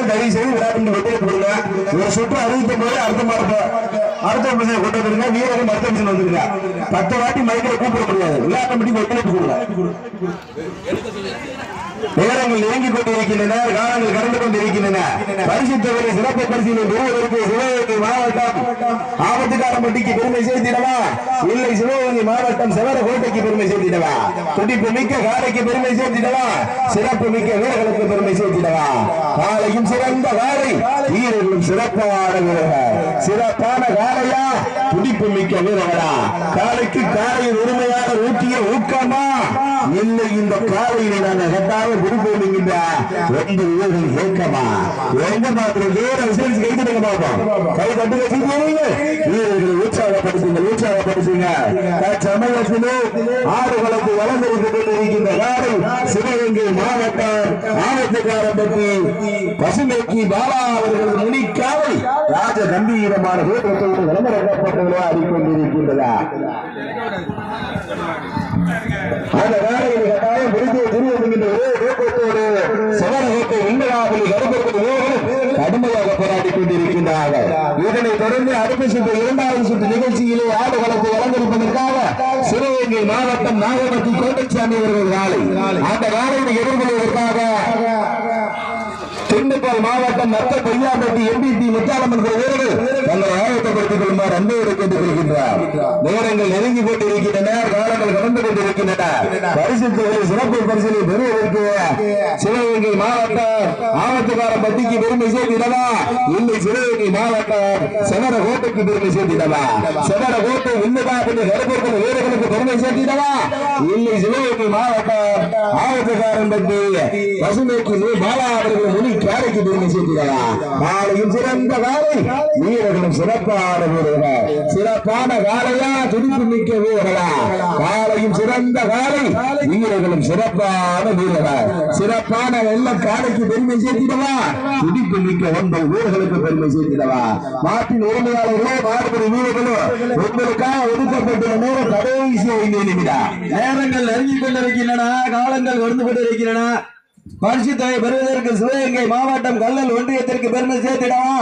வீரர்கள் தயவு செய்து விளையாட்டு ஒத்துழைப்பு கொடுங்க. ஒரு சுற்று அறிவிக்கும் போது அடுத்த மிஷினை கொண்டு வந்துருங்க. வீரர்கள் மருத்துவ மிஷின் வந்துருங்க. 10 வாட்டி மைக்கில் கூப்பிட முடியாது. விளையாட்டு மட்டும் ஒத்துழைப்பு கொடுங்க. நேரங்கள் நெருங்கிக் கொண்டிருக்கின்றன. காலங்கள் கடந்து கொண்டிருக்கின்றன. பரிசு தொகை சிறப்பு பரிசீலனை பெறுவதற்கு சிவகங்கை மாவட்டம் ஆபத்துக்காரம்பட்டிக்கு பெருமை சேர்த்திடவா, இல்லை சிவகங்கை மாவட்டம் செவரகோட்டைக்கு பெருமை சேர்த்திடவா, துடிப்பு மிக்க காலைக்கு பெருமை சேர்த்திடவா, சிறப்பு மிக்க வீரர்களுக்கு பெருமை சேர்த்திடவா. காலையும் சிறந்த காலை, வீரர்களும் சிறப்பான வீரர்கள். சிறப்பான காலையா, துடிப்பு மிக்க வீரர்களா? காலைக்கு காலையில் உரிமையாக ஊட்டிய ஊக்கமா, இல்லை இந்த காலையினை நாங்கள் கட்டாக விடுப்போம் என்கின்ற 2 வீரர்கள் ஏக்கமா? எங்க மாத்திரம் வேற விசேஷம் கைதுங்க பார்ப்போம். கை தட்டுங்க, வீரர்களை உற்சாகப்படுத்துங்க. சமயத்திலே ஆடுகளத்து வளர்ந்து கொண்டிருக்கின்ற காலை சிவகங்கை மாவட்டம் ஆபத்துக்காரம்பட்டி பசுமைக்கு பாலா அவர்கள் முனிக்காலை ராஜ கம்பீரமான தோற்றத்தோடு விளம்பரப்பட்டவர்களோ ஆடிக்கொண்டிருக்கின்றதா? அந்த வேலையை கட்டாயம் பிடித்து திருவுகின்ற ஒரே நோக்கத்தோடு சவரகோட்டை உண்மையாகி கடுமையாக போராடி கொண்டிருக்கின்றார்கள். இதனை தொடர்ந்து அடுத்த சுற்று 2வது சுற்று நிகழ்ச்சியிலே ஆடுகளத்தை வழங்கியிருப்பதற்காக சிவகங்கை மாவட்டம் நாகப்பட்டி கோட்டைச்சாமி அவர்கள் காலை அந்த காலையை எதிர்கொள்வதற்காக திண்டுக்கல் மாவட்டம் நத்த பையாம்பட்டி எம்பிடி முத்தாலம்மன் வீரர்கள் தங்களை ஆயத்தப்படுத்திக் கொள்ளுமாறு அன்போடு கேட்டுக்கொள்கின்றார். நேரங்கள் நெருங்கிக் கொண்டிருக்கின்றன. காலங்கள் கடந்து கொண்டிருக்கின்றன. பரிசு தொகை சிறப்பு பரிசிலை பெறுவதற்கு சிவகங்கை மாவட்டம் ஆபத்துக்காரம்பட்டிக்கு பெருமை சேர்த்திடவா, இல்லை சிவகங்கை மாவட்டம் செவரகோட்டைக்கு பெருமை சேர்த்திடவா, செவரகோட்டை உண்மைக்காப்பட்டி கருப்பூர் வீரர்களுக்கு பெருமை சேர்த்திடவா, இல்லை சிவகங்கை மாவட்டம் ஆபத்துக்காரம்பட்டி பசுமைக்கு பாலா அவர்கள் முனி காலைக்கு பெருமை சேர்த்திடவா. காலையும் சிறந்த காலை, வீரர்களும் சிறப்பான வீரர்கள். சிறப்பான காலையா, துடிப்பு மிக்க வீரர்களா? காலையும் சிறந்த காலை, வீரர்களும் சிறப்பான வீரர்கள். சிறப்பான வெள்ள காலைக்கு பெருமை சேர்த்திடவா, துடிப்பு மிக்க 9 வீரர்களுக்கு பெருமை சேர்த்திடவா. மாட்டின் உரிமையாளர்களோ மாடுபடி வீரர்களோ உங்களுக்காக ஒதுக்கப்பட்டுள்ள நேரம் கடைசி 5 நிமிடம். நேரங்கள் நெருங்கிக் கொண்டிருக்கின்றன. காலங்கள் வந்து கொண்டிருக்கின்றன. பரிசு தொகை பெறுவதற்கு சிவகங்கை மாவட்டம் கல்லல் ஒன்றியத்திற்கு பெருமை சேர்த்திடவா,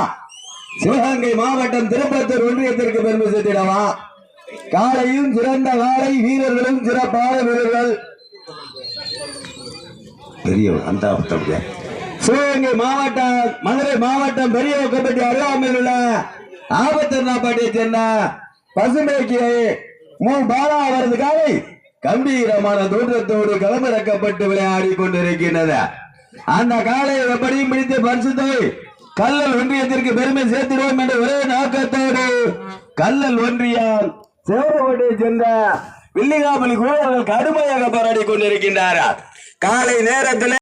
சிவகங்கை மாவட்டம் திருப்பத்தூர் ஒன்றியத்திற்கு பெருமை சேர்த்திடவா. காலையும் சிறந்த காலை, வீரர்களும் சிறப்பான வீரர்கள். சிவகங்கை மாவட்டம் மதுரை மாவட்டம் பெரிய கபடி அருகாமையில் உள்ள ஆபத்தர்னாப்பட்டியை சேர்ந்த பசுமைக்கு பாலா அவரது காலை கம்பீரமான தோற்றத்தோடு களமிறக்கப்பட்டு விளையாடி கொண்டிருக்கின்றது. அந்த காலையை எப்படியும் பிடித்து பரிசு தொகை கல்லல் ஒன்றியத்திற்கு பெருமை சேர்த்திடுவோம் என்ற ஒரே நோக்கத்தோடு கல்லல் ஒன்றியம் சேவரோடு சென்ற வில்லிகாமலி வீரர்கள் கடுமையாக போராடி கொண்டிருக்கின்றார்கள். காலை நேரத்தில்